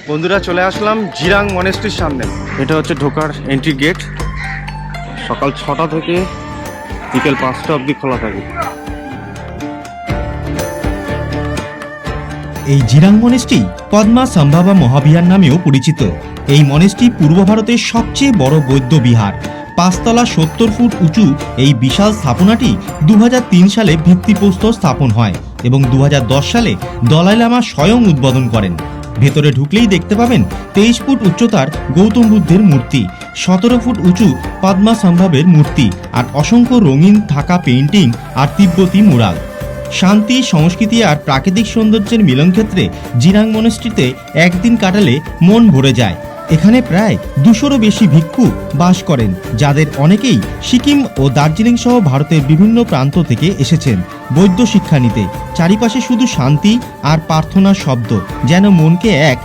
বন্ধুরা চলে আসলাম জিরাং মনেস্ট্রির সামনে। এটা হচ্ছে ঢোকার এন্ট্রি গেট। সকাল 6টা থেকে বিকেল 5টা অবধি খোলা থাকে। এই জিরাং মনেস্ট্রি পদ্মা সম্ভাবা মহাবিহার নামেও পরিচিত। এই মনেস্ট্রি পূর্ব ভারতের সবচেয়ে বড় বৌদ্ধ বিহার। 5 তলা 70 ফুট উঁচু এই বিশাল স্থাপনাটি 2003 সালে ভিত্তিপ্রস্তর স্থাপন হয় এবং 2010 সালে দলাই লামা স্বয়ং উদ্বোধন করেন। ভেতরে ঢুকলেই দেখতে পাবেন 23 ফুট উচ্চতার গৌতম বুদ্ধের মূর্তি, 17 ফুট উঁচু পদ্মা সম্ভাবের মূর্তি আর অসংখ্য রঙিন থাকা পেইন্টিং আর তিব্বতী মুরাল। শান্তি, সংস্কৃতি আর প্রাকৃতিক সৌন্দর্যের মিলনক্ষেত্রে জিরাং মনেস্ট্রিতে একদিন কাটালে মন ভরে যায়। এখানে প্রায় 200-রও বেশি ভিক্ষু বাস করেন, যাদের অনেকেই সিকিম ও দার্জিলিং সহ ভারতের বিভিন্ন প্রান্ত থেকে এসেছেন বৌদ্ধ শিক্ষা নিতে। চারিপাশে শুধু শান্তি আর প্রার্থনার শব্দ, যেন মনকে এক